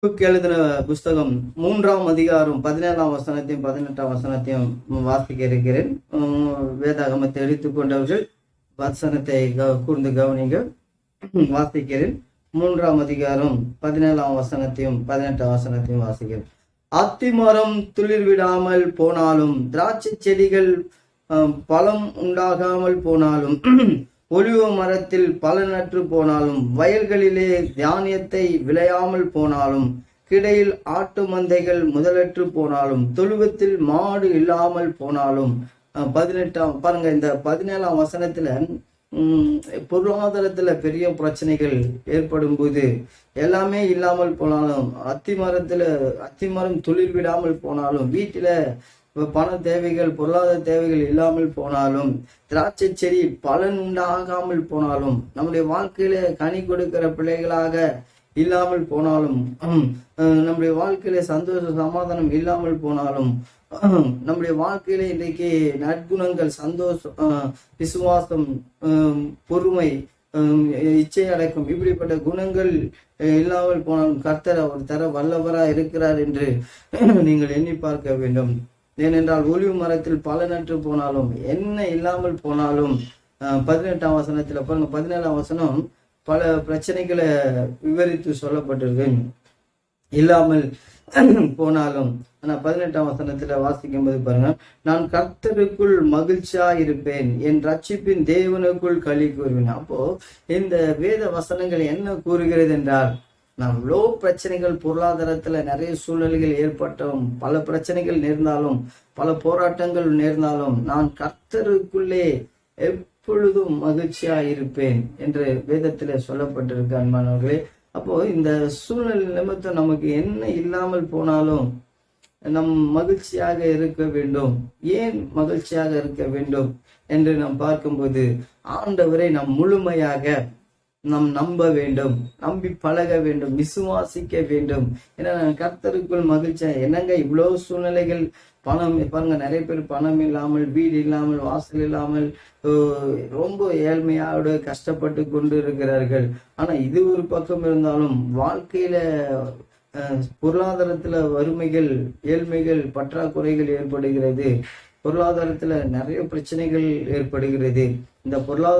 எழுதின புஸ்தகம் 3ஆம் அதிகாரம் 17ஆம் வசனத்தையும் 18ஆம் வசனத்தையும் வாசிக்க இருக்கிறேன். வேதாகமத்தை எடுத்துக்கொண்டவர்கள் வசனத்தை கூர்ந்து கவனிங்க. வாசிக்கிறேன். 3ஆம் அதிகாரம் 17ஆம் வசனத்தையும் 18ஆம் வசனத்தையும் வாசிக்கிறேன். அத்திமரம் துளிர் விடாமல் போனாலும், திராட்சை செடிகள் பழம் உண்டாகாமல் போனாலும், ஒலிவ மரத்தில் பலனற்று போனாலும், வயல்களிலே தானியத்தை விளையாமல் போனாலும், கிடையில் ஆட்டு மந்தைகள் முதலற்று போனாலும், தொழுவத்தில் மாடு இல்லாமல் போனாலும். 18ஆம் பாருங்க, இந்த 17ஆம் வசனத்துல பொருளாதாரத்துல பெரிய பிரச்சனைகள் ஏற்படும் போது எல்லாமே இல்லாமல் போனாலும், அத்திமரம் துளிர் விடாமல் போனாலும், வீட்டுல பண தேவைகள் பொருளாதார தேவைகள் இல்லாமல் போனாலும், திராட்சை செடி பலன் உண்டாகாமல் போனாலும், நம்முடைய வாழ்க்கையில கனி கொடுக்கிற பிள்ளைகளாக இல்லாமல் போனாலும், நம்முடைய வாழ்க்கையில சந்தோஷ சமாதானம் இல்லாமல் போனாலும், நம்முடைய வாழ்க்கையில இன்றைக்கு நற்குணங்கள் சந்தோஷம், விசுவாசம், பொறுமை, இச்சை அடக்கம், இப்படிப்பட்ட குணங்கள் இல்லாமல் போனாலும் கர்த்தர் அவர் தர வல்லவரா இருக்கிறார் என்று நீங்கள் எண்ணி பார்க்க வேண்டும். ஏனென்றால் ஒலிவு மரத்தில் பலனற்று போனாலும், என்ன இல்லாமல் போனாலும். 18ஆம் வசனத்துல பாருங்க, 17ஆம் வசனம் பல பிரச்சனைகளை விவரித்து சொல்லப்பட்டிருக்கு. இல்லாமல் போனாலும். ஆனா 18ஆம் வசனத்துல வாசிக்கும் போது பாருங்க, நான் கர்த்தருக்குள் மகிழ்ச்சியா இருப்பேன், என் ரட்சிப்பின் தேவனுக்குள் களி கூறுவேன். அப்போ இந்த வேத வசனங்கள் என்ன கூறுகிறது என்றால், நாம் லோ பிரச்சனைகள், பொருளாதாரத்துல நிறைய சூழ்நிலைகள் ஏற்பட்டும், பல பிரச்சனைகள் நேர்ந்தாலும், பல போராட்டங்கள் நேர்ந்தாலும், நான் கர்த்தருக்குள்ளே எப்பொழுதும் மகிழ்ச்சியா இருப்பேன் என்று வேதத்துல சொல்லப்பட்டிருக்கு அன்பானவர்களே. அப்போ இந்த சூழ்நிலை நிமித்தம் நமக்கு என்ன இல்லாமல் போனாலும் நம் மகிழ்ச்சியாக இருக்க வேண்டும். ஏன் மகிழ்ச்சியாக இருக்க வேண்டும் என்று நாம் பார்க்கும்போது, ஆண்டவரை நாம் முழுமையாக நாம் நம்ப வேண்டும், நம்பி பழக வேண்டும், விசுவாசிக்க வேண்டும். ஏன்னா கர்த்தருக்குள் மகிழ்ச்சியா என்னங்க இவ்வளவு சூழ்நிலைகள், பணம் பாருங்க, நிறைய பேர் பணம் இல்லாமல், வீடு இல்லாமல், வாசல் இல்லாமல், ரொம்ப ஏழ்மையோடு கஷ்டப்பட்டு கொண்டு இருக்கிறார்கள். ஆனா இது ஒரு பக்கம் இருந்தாலும், வாழ்க்கையில பொருளாதாரத்துல வறுமைகள், ஏழ்மைகள், பற்றாக்குறைகள் ஏற்படுகிறது. பொருளாதாரத்துல நிறைய பிரச்சனைகள் ஏற்படுகிறது. இந்த பொருளாதார